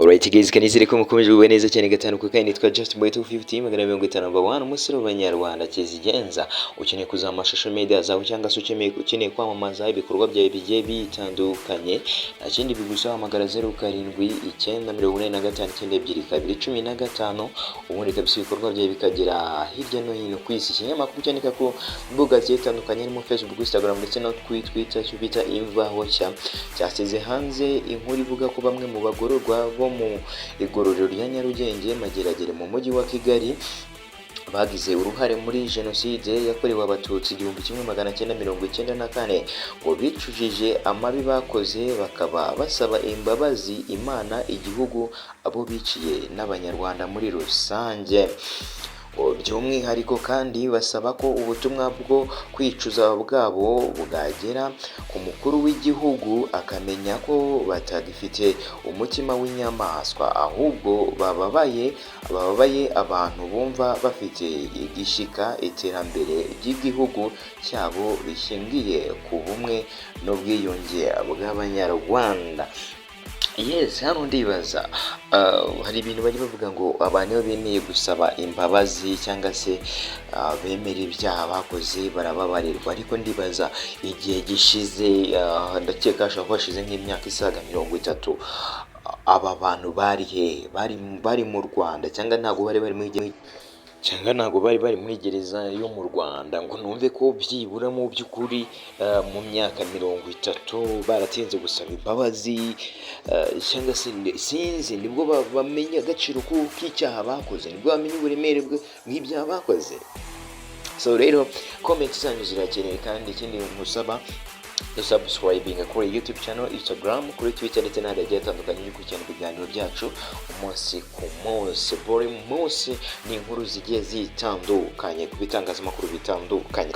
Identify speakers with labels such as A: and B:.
A: Alright guys, kanizere ko mukomeje kugubwa neza cyane gatanu ku kandi nitwa Just Boy 250 magana 50 umusore w'abanyarwanda kizigenza ukeneye kuzama social media zawe cyangwa se ukeneye kwamamaza ibikorwa byawe bigiye bitandukanye akindi bigusaba hamagara 0789459215 ubundi kabisa ibikorwa byawe bikagera hirya no hino ku isi. Ikinyamakuru cyandika ko mbuga zitandukanye harimo Facebook, Instagram ndetse no Twitter bita Imvaho cyasize hanze inkuru ivuga ko bamwe mu bagororwa bo mu igororero rya Nyarugenge Mageragere mu mujyi wa Kigali bagize uruhare muri jenoside yakorewe abatutsi 1994 ngo bicujije amabi bakoze bakaba basaba imbabazi Imana, igihugu, abo biciye n'abanyarwanda muri rusange. By'umwihariko kandi basaba ko ubutumwa bwo kwicuza bwabo bwagera ku mukuru w'igihugu akamenya ko batagifite umutima w'inyamaswa ahubwo bababaye abantu bumva bafite igishika iterambere ry'igihugu cyabo rishingiye ku bumwe n'ubwiyunge bw'abanyarwanda. Yes, hano ndibaza hari ibintu bari bavuga ngo abantu bemeye gusaba imbabazi cyangwa se bemera ibyaha bakoze barababarirwa, ariko ndibaza igihe gishize ndakeka ashobora kwashize nk'imyaka isaga 30 aba bantu bari mu Rwanda cyangwa ntago bari muri gereza yo mu Rwanda ngo numve ko byibura mu by'ukuri mu myaka 30 baratinze gusaba imbabazi cyangwa se sinzi nibwo bamenya agaciro k'icyaha bakoze, nibwo bamenya uburemere bw'ibyaha bakoze. So rero comment zanyu zirakeneye kandi ikindi musaba subscribing kuri YouTube channel, Instagram, kuri Twitter ndetse n'ahandi hagiye hatandukanye gukurikirana ibiganiro byacu umunsi ku munsi. Buri munsi ni inkuru zigiye zitandukanye ku bitangazamakuru bitandukanye.